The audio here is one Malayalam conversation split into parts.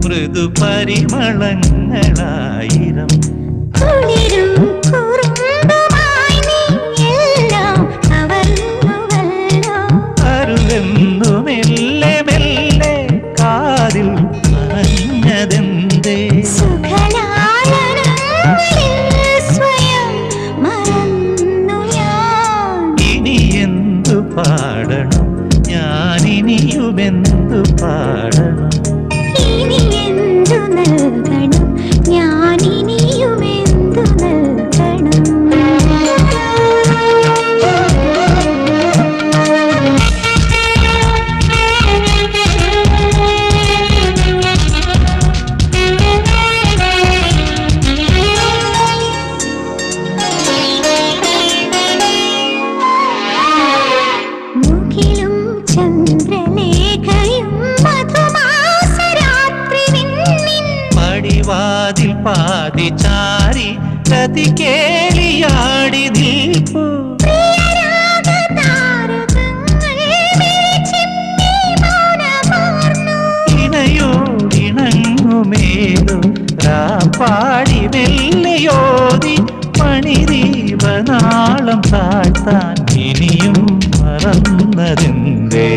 മൃദു പരിമളങ്ങളായിരം അരുവെന്നു മെല്ലെ മെല്ലെ കാതിൽ പറഞ്ഞതെന്തേ ഇനി എന്തു പാടണം ഞാനിനിയുമെന്തു പാടണം വാതിൽ പാതിചാരി കതി കേളിയാടി നിൽപ്പു ഇണയോടിണങ്ങുമേലോ രാപ്പാടി മെല്ലയോതി മണിദീപനാളം താഴ്ത്താൻ ഇനിയും മറന്നതെന്തേ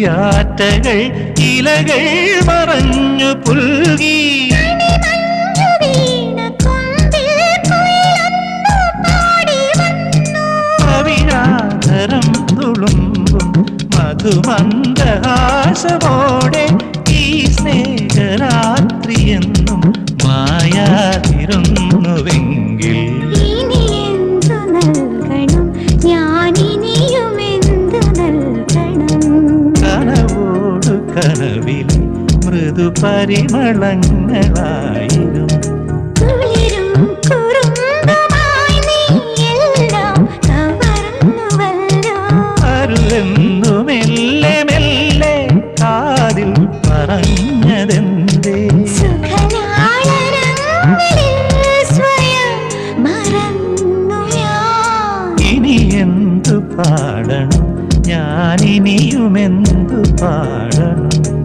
യാത്രകൾ ഇലകൾ മറഞ്ഞു പുൽകി അവിരാധരം തുളുമ്പും മധുമന്ദഹാസമോടെ ഈ സ്നേഹരാത്രിയെന്നും മായാതിരുന്നുവെങ്കിൽ കനവിൽ മൃദു പരിമളങ്ങളായിരം അരുവെന്നു മെല്ലെ മെല്ലെ കാതിൽ പറഞ്ഞതെന്തേ ഇനി എന്തു പാടണം ഞാനിനിയുമെന്തു പാടണം